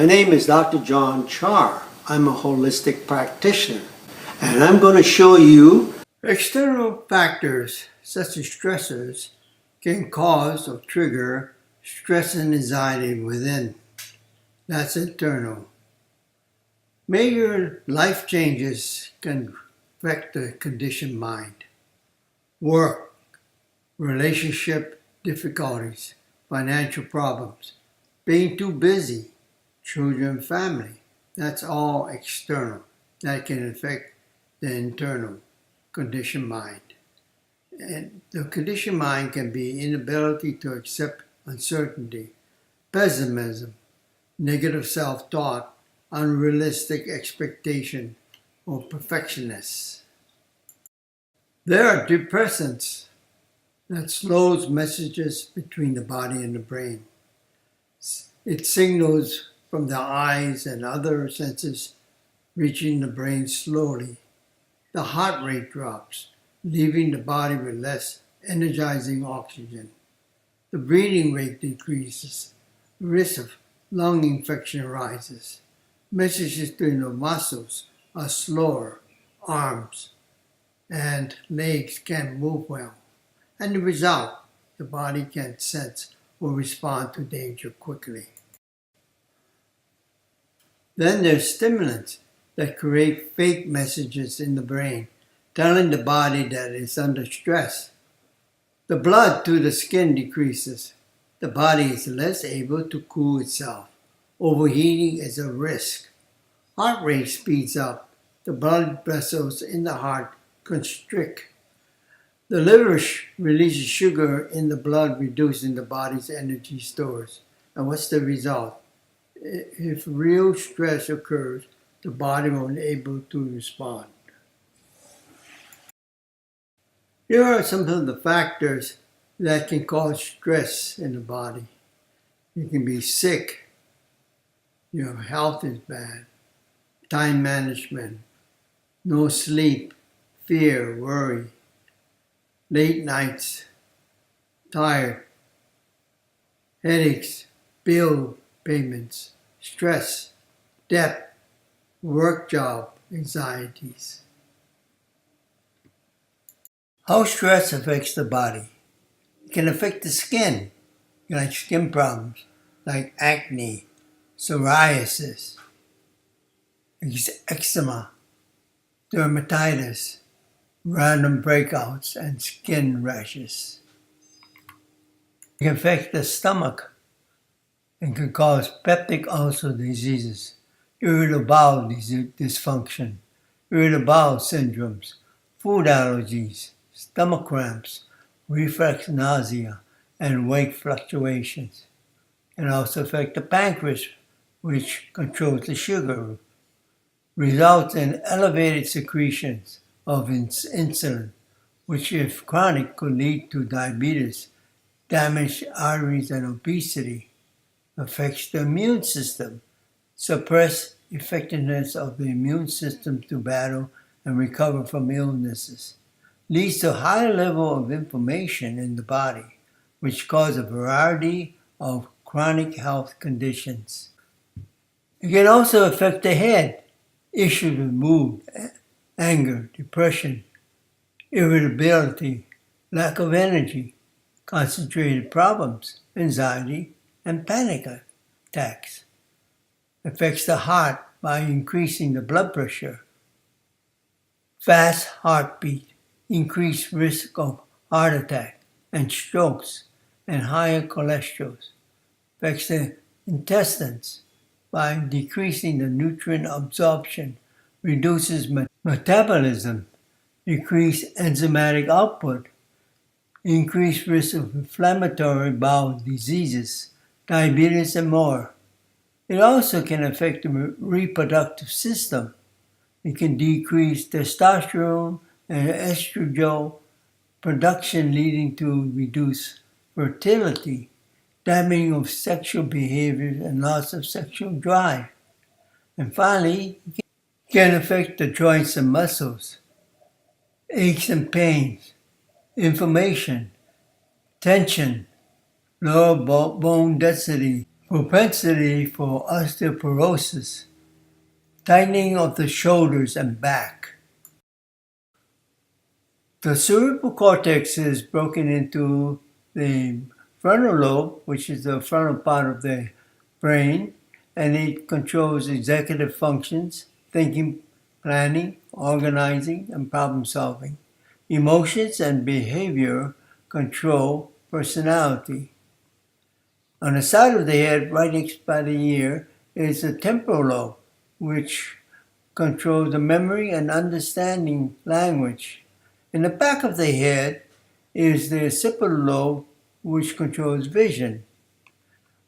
my name is Dr. John Char. I'm a holistic practitioner, and I'm going to show you external factors such as stressors can cause or trigger stress and anxiety within. That's internal. Major life changes can affect the conditioned mind. Work, relationship difficulties, financial problems, being too busy, children, family. That's all external. That can affect the internal conditioned mind. And the conditioned mind can be inability to accept uncertainty, pessimism, negative self-thought, unrealistic expectation, or perfectionists. There are depressants that slows messages between the body and the brain. It signals from the eyes and other senses reaching the brain slowly. The heart rate drops, leaving the body with less energizing oxygen. The breathing rate decreases. The risk of lung infection rises. Messages to the muscles are slower. Arms and legs can't move well. And the result, the body can't sense or respond to danger quickly. Then there's stimulants that create fake messages in the brain, telling the body that it's under stress. The blood to the skin decreases. The body is less able to cool itself. Overheating is a risk. Heart rate speeds up. The blood vessels in the heart constrict. The liver releases sugar in the blood, reducing the body's energy stores. And what's the result? If real stress occurs, the body won't be able to respond. Here are some of the factors that can cause stress in the body. You can be sick. Your health is bad. Time management. No sleep. Fear, worry. Late nights. Tired. Headaches. Bill payments. Stress. Debt. Work job anxieties. How stress affects the body? It can affect the skin, like skin problems, like acne, psoriasis, eczema, dermatitis, random breakouts, and skin rashes. It can affect the stomach and can cause peptic ulcer diseases, irritable bowel dysfunction, irritable bowel syndromes, food allergies, stomach cramps, reflux nausea, and weight fluctuations. It can also affect the pancreas, which controls the sugar, results in elevated secretions of insulin, which if chronic could lead to diabetes, damaged arteries, and obesity. Affects the immune system, suppress effectiveness of the immune system to battle and recover from illnesses. Leads to a high level of inflammation in the body, which cause a variety of chronic health conditions. It can also affect the head, issues with mood, anger, depression, irritability, lack of energy, concentrated problems, anxiety, and panic attacks. Affects the heart by increasing the blood pressure, fast heartbeat, increased risk of heart attack and strokes, and higher cholesterol. Affects the intestines by decreasing the nutrient absorption, reduces metabolism, decreased enzymatic output, increased risk of inflammatory bowel diseases, diabetes, and more. It also can affect the reproductive system. It can decrease testosterone and estrogen production, leading to reduced fertility, damaging of sexual behaviors, and loss of sexual drive. And finally, it can affect the joints and muscles, aches and pains, inflammation, tension, lower bone density, propensity for osteoporosis, tightening of the shoulders and back. The cerebral cortex is broken into the frontal lobe, which is the frontal part of the brain, and it controls executive functions, thinking, planning, organizing, and problem solving. Emotions and behavior control personality. On the side of the head, right next by the ear, is the temporal lobe, which controls the memory and understanding language. In the back of the head is the occipital lobe, which controls vision.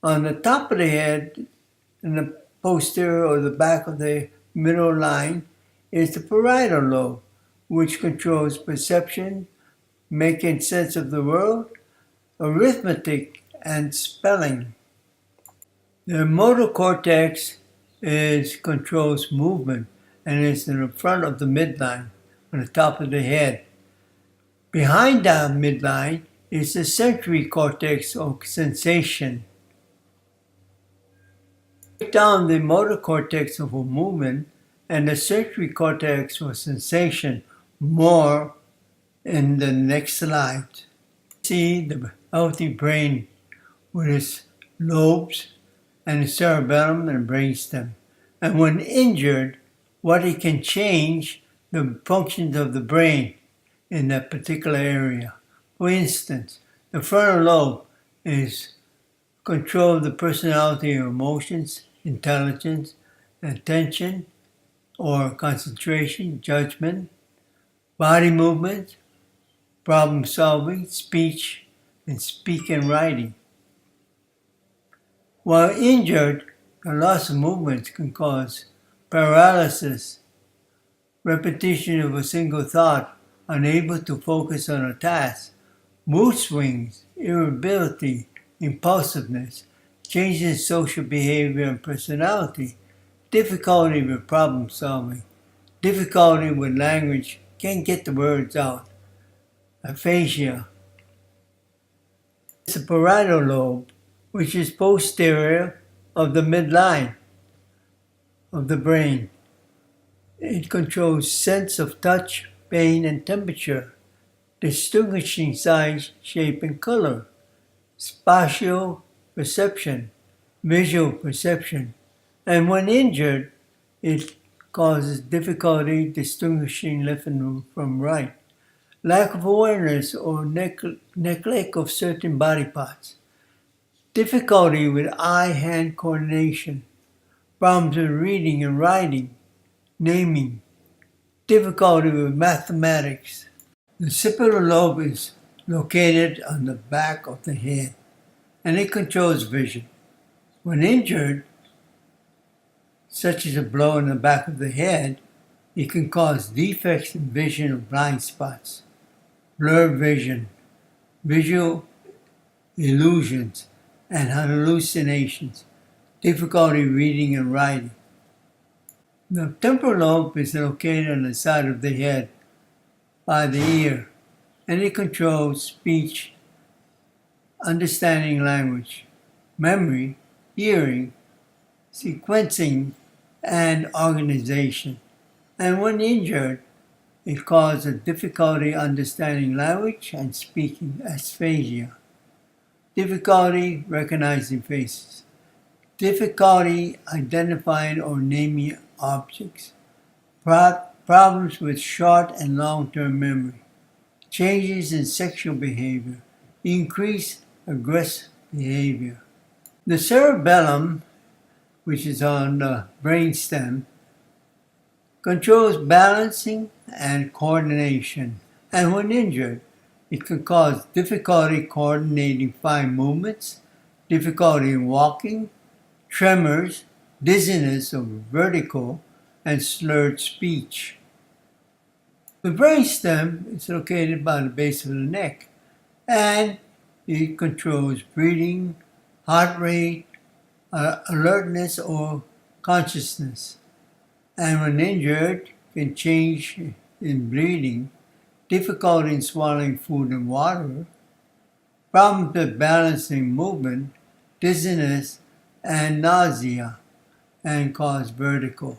On the top of the head, in the posterior or the back of the middle line, is the parietal lobe, which controls perception, making sense of the world, arithmetic, and spelling. The motor cortex controls movement and is in the front of the midline, on the top of the head. Behind the midline is the sensory cortex or sensation. Break down the motor cortex for movement and the sensory cortex for sensation more in the next slide. See the healthy brain with its lobes and the cerebellum and brainstem. And when injured, what it can change the functions of the brain in that particular area. For instance, the frontal lobe is control of the personality or emotions, intelligence, attention or concentration, judgment, body movement, problem solving, speech, and speak and writing. While injured, the loss of movement can cause paralysis, repetition of a single thought, unable to focus on a task, mood swings, irritability, impulsiveness, changes in social behavior and personality, difficulty with problem solving, difficulty with language, can't get the words out, aphasia. It's the parietal lobe, which is posterior of the midline of the brain. It controls sense of touch, pain, and temperature, distinguishing size, shape, and color, spatial perception, visual perception, and when injured, it causes difficulty distinguishing left from right, lack of awareness or neglect of certain body parts, difficulty with eye-hand coordination, problems with reading and writing, naming, difficulty with mathematics. The occipital lobe is located on the back of the head, and it controls vision. When injured, such as a blow in the back of the head, it can cause defects in vision of blind spots, blurred vision, visual illusions, and hallucinations, difficulty reading and writing. The temporal lobe is located on the side of the head by the ear, and it controls speech, understanding language, memory, hearing, sequencing, and organization. And when injured, it causes difficulty understanding language and speaking, aphasia, difficulty recognizing faces, difficulty identifying or naming objects, problems with short and long-term memory, changes in sexual behavior, increased aggressive behavior. The cerebellum, which is on the brainstem, controls balancing and coordination, and when injured, it can cause difficulty coordinating fine movements, difficulty in walking, tremors, dizziness or vertigo, and slurred speech. The brainstem is located by the base of the neck, and it controls breathing, heart rate, alertness, or consciousness. And when injured, can change in breathing, difficulty in swallowing food and water, problems with balancing movement, dizziness, and nausea and cause vertigo.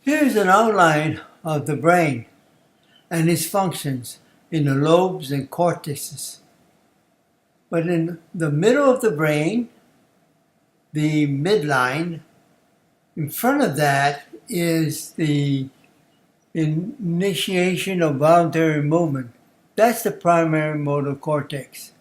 Here's an outline of the brain and its functions in the lobes and cortices. But in the middle of the brain, the midline, in front of that is the initiation of voluntary movement. That's the primary motor cortex.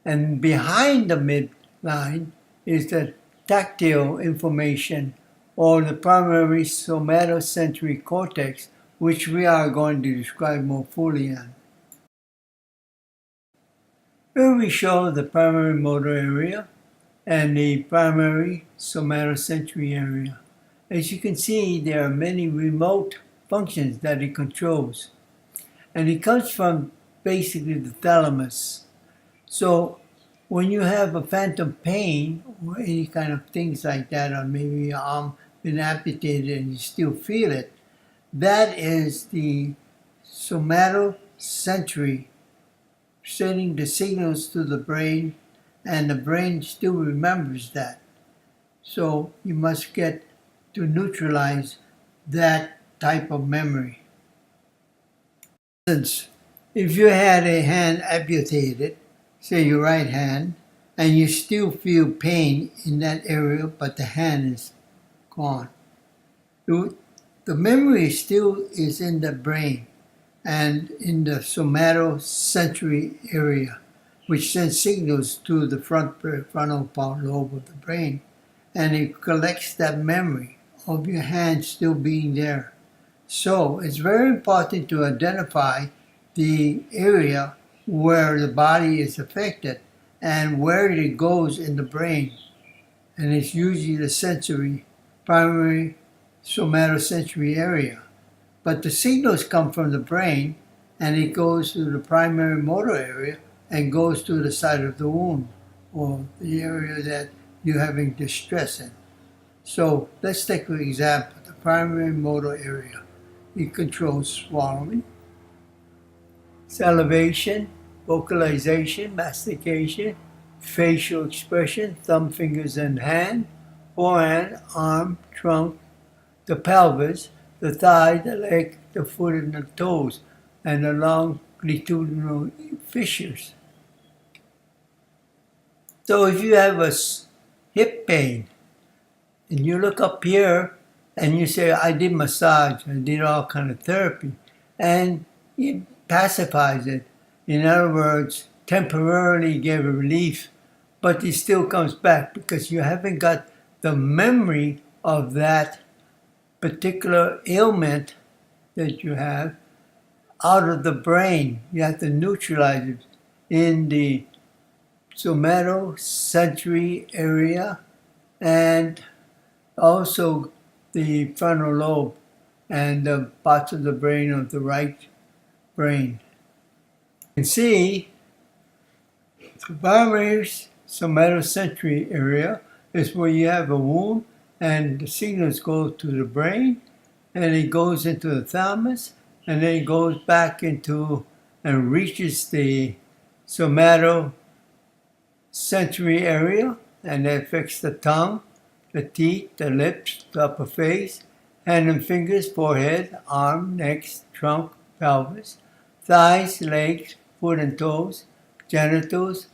And behind the midline is the tactile information, or the primary somatosensory cortex, which we are going to describe more fully on. Here we show the primary motor area and the primary somatosensory area. As you can see, there are many remote functions that it controls. And it comes from basically the thalamus. So when you have a phantom pain or any kind of things like that, or maybe your arm been amputated and you still feel it, that is the somatosensory sending the signals to the brain, and the brain still remembers that. So you must get to neutralize that type of memory. For instance, if you had a hand amputated, say your right hand, and you still feel pain in that area, but the hand is gone, the memory still is in the brain and in the somatosensory area, which sends signals to the frontal lobe of the brain, and it collects that memory of your hand still being there. So it's very important to identify the area where the body is affected and where it goes in the brain. And it's usually the primary somatosensory area. But the signals come from the brain, and it goes to the primary motor area and goes to the site of the wound, or the area that you're having distress in. So let's take an example, the primary motor area. It controls swallowing, salivation, vocalization, mastication, facial expression, thumb, fingers, and hand, forehand, arm, trunk, the pelvis, the thigh, the leg, the foot, and the toes, and the longitudinal fissures. So if you have a hip pain, and you look up here, and you say, I did massage, I did all kind of therapy, and it pacifies it. In other words, temporarily give a relief, but it still comes back because you haven't got the memory of that particular ailment that you have out of the brain. You have to neutralize it in the somatosensory area and also the frontal lobe and the parts of the brain of the right brain. You can see the primary somatosensory area is where you have a wound, and the signals go to the brain, and it goes into the thalamus, and then it goes back into and reaches the somatosensory area, and that affects the tongue, the teeth, the lips, the upper face, hand and fingers, forehead, arm, neck, trunk, pelvis, thighs, legs, foot and toes, genitals,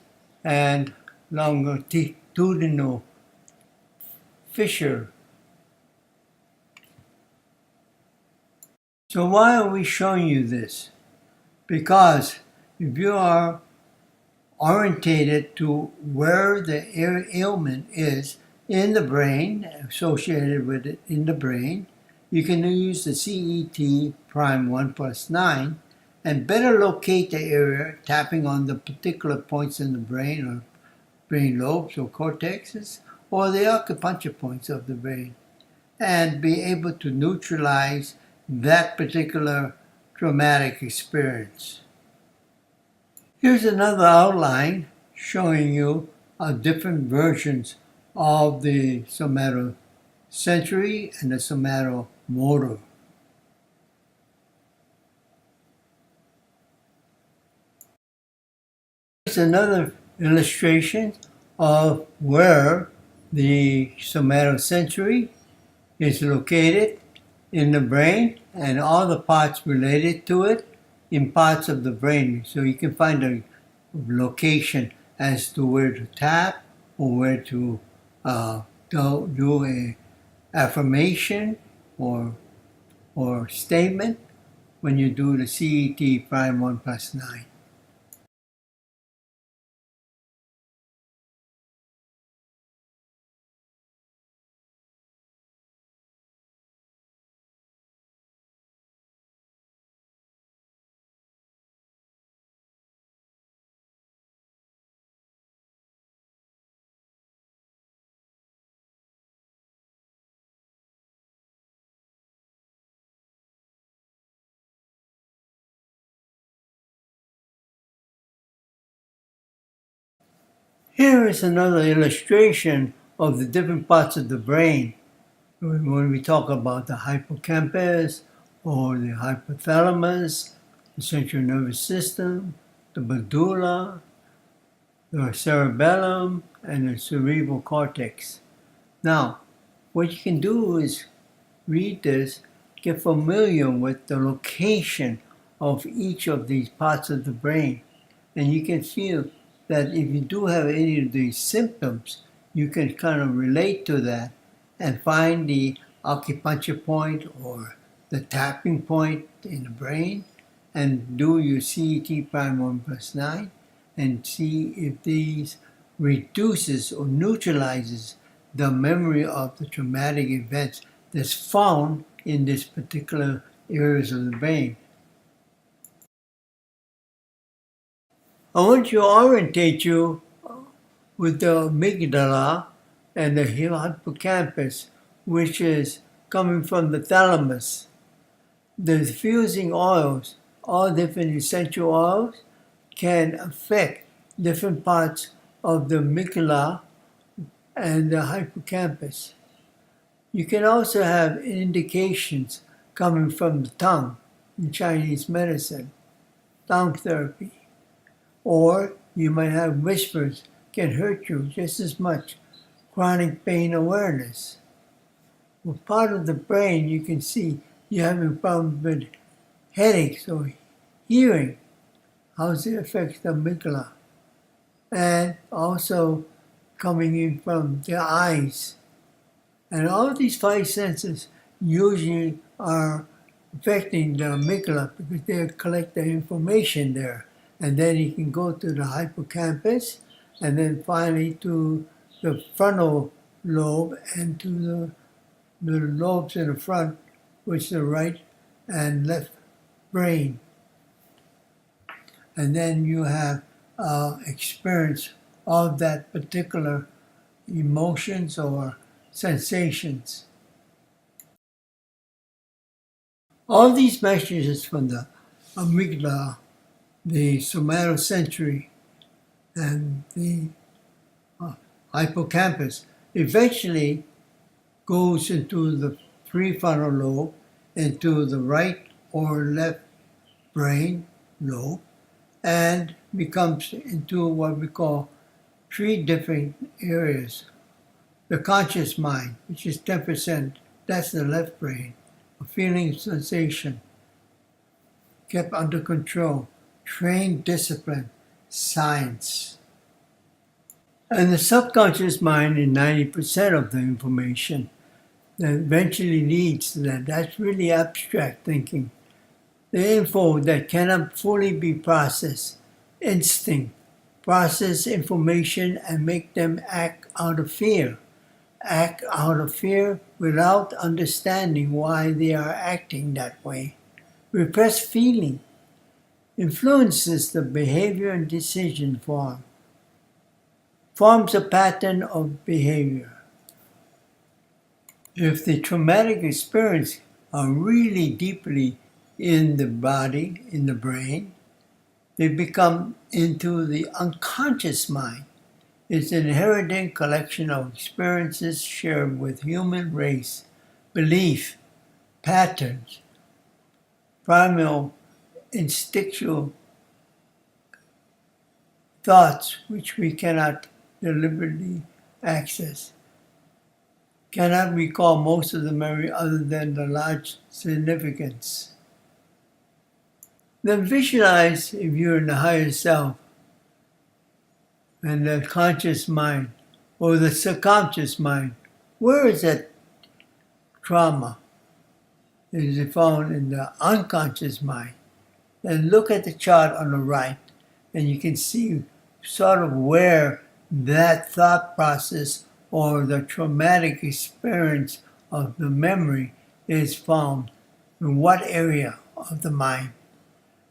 and longitudinal fissure. So why are we showing you this? Because if you are orientated to where the ailment is in the brain, associated with it in the brain, you can use the CET Prime 1+9 and better locate the area, tapping on the particular points in the brain or brain lobes or cortexes, or the acupuncture points of the brain, and be able to neutralize that particular traumatic experience. Here's another outline showing you different versions of the somatosensory and the somatomotor. Here's another illustration of where the somatosensory is located in the brain and all the parts related to it in parts of the brain. So you can find a location as to where to tap or where to do a affirmation or statement when you do the CET Prime 1+9. Here is another illustration of the different parts of the brain when we talk about the hippocampus or the hypothalamus, the central nervous system, the medulla, the cerebellum, and the cerebral cortex. Now, what you can do is read this, get familiar with the location of each of these parts of the brain. And you can feel that if you do have any of these symptoms, you can kind of relate to that and find the acupuncture point or the tapping point in the brain and do your CET Prime 1+9 and see if these reduces or neutralizes the memory of the traumatic events that's found in this particular areas of the brain. I want to orientate you with the amygdala and the hippocampus, which is coming from the thalamus. The diffusing oils, all different essential oils, can affect different parts of the amygdala and the hippocampus. You can also have indications coming from the tongue in Chinese medicine, tongue therapy. Or you might have whispers can hurt you just as much, chronic pain awareness. Well, part of the brain you can see you're having problems with headaches or hearing. How does it affect the amygdala? And also coming in from the eyes. And all of these five senses usually are affecting the amygdala because they collect the information there. And then you can go to the hippocampus and then finally to the frontal lobe and to the lobes in the front, which is the right and left brain. And then you have experience of that particular emotions or sensations. All these messages from the amygdala, the somatosensory, and the hippocampus eventually goes into the prefrontal lobe, into the right or left brain lobe, and becomes into what we call three different areas. The conscious mind, which is 10%, that's the left brain. A feeling, sensation, kept under control, trained discipline, science. And the subconscious mind is 90% of the information that eventually leads to that. That's really abstract thinking. The info that cannot fully be processed, instinct, process information and make them act out of fear. Act out of fear without understanding why they are acting that way. Repressed feeling influences the behavior and decision forms a pattern of behavior. If the traumatic experience are really deeply in the body, in the brain, they become into the unconscious mind. It's an inherited collection of experiences shared with human race, belief, patterns, primal instinctual thoughts which we cannot deliberately accessed. Cannot recall most of the memory other than the large significance. Then visualize if you're in the higher self and the conscious mind or the subconscious mind. Where is that trauma? Is it found in the unconscious mind? Then look at the chart on the right and you can see sort of where that thought process or the traumatic experience of the memory is found, in what area of the mind.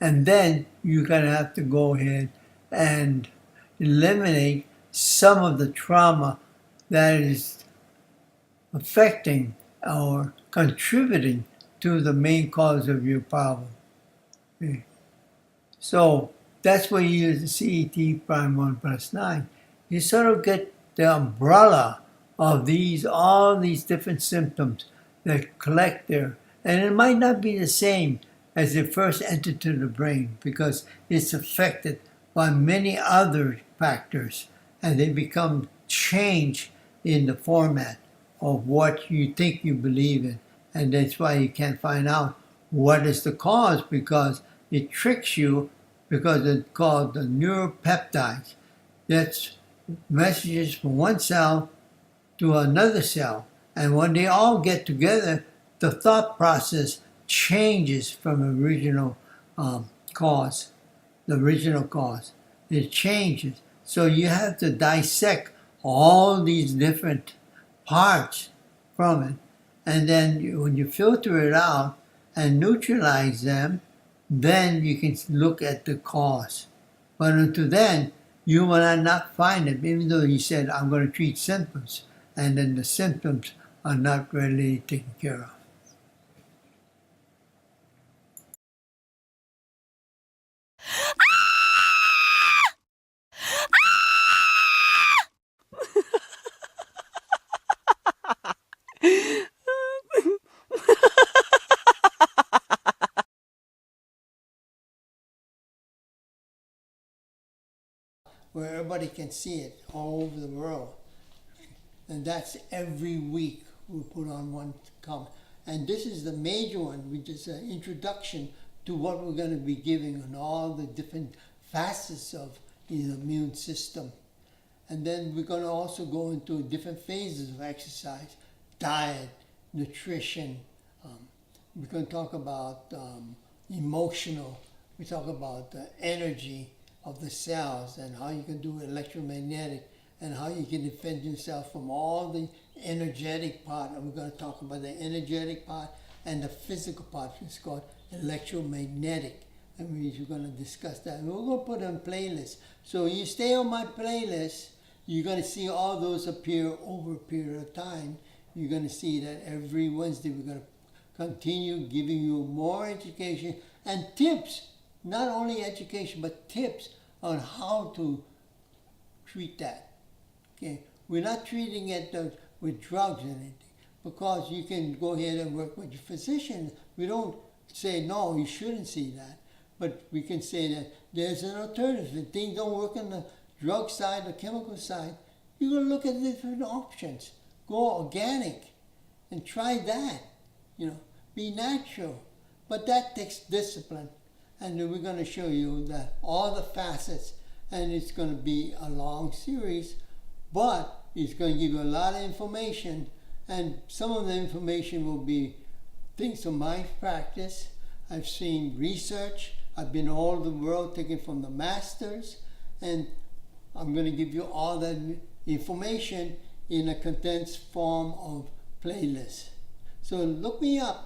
And then you're going to have to go ahead and eliminate some of the trauma that is affecting or contributing to the main cause of your problem. Okay. So that's where you use the CET Prime 1 plus 9. You sort of get the umbrella of all these different symptoms that collect there. And it might not be the same as it first entered to the brain because it's affected by many other factors and they become changed in the format of what you think you believe in. And that's why you can't find out what is the cause because it tricks you because it's called the neuropeptides. That's messages from one cell to another cell. And when they all get together, the thought process changes from the original cause. It changes. So you have to dissect all these different parts from it. And then when you filter it out and neutralize them, then you can look at the cause. But until then, you will not find it, even though you said, I'm going to treat symptoms. And then the symptoms are not really taken care of. Where everybody can see it all over the world. And that's every week we put on one comment. And this is the major one, which is an introduction to what we're going to be giving on all the different facets of the immune system. And then we're going to also go into different phases of exercise, diet, nutrition. We're going to talk about emotional. We talk about the energy of the cells and how you can do electromagnetic and how you can defend yourself from all the energetic part. And we're going to talk about the energetic part and the physical part. It's called electromagnetic. And we're going to discuss that. And we're going to put on playlists. So you stay on my playlist, you're going to see all those appear over a period of time. You're going to see that every Wednesday we're going to continue giving you more education and tips. Not only education, but tips on how to treat that. Okay, we're not treating it with drugs or anything because you can go ahead and work with your physician. We don't say, no, you shouldn't see that. But we can say that there's an alternative. If things don't work on the drug side or chemical side, you're going to look at different options. Go organic and try that. Be natural. But that takes discipline. And then we're going to show you that all the facets, and it's going to be a long series, but it's going to give you a lot of information, and some of the information will be things from my practice. I've seen research. I've been all over the world taken from the masters, and I'm going to give you all that information in a condensed form of playlist. So look me up.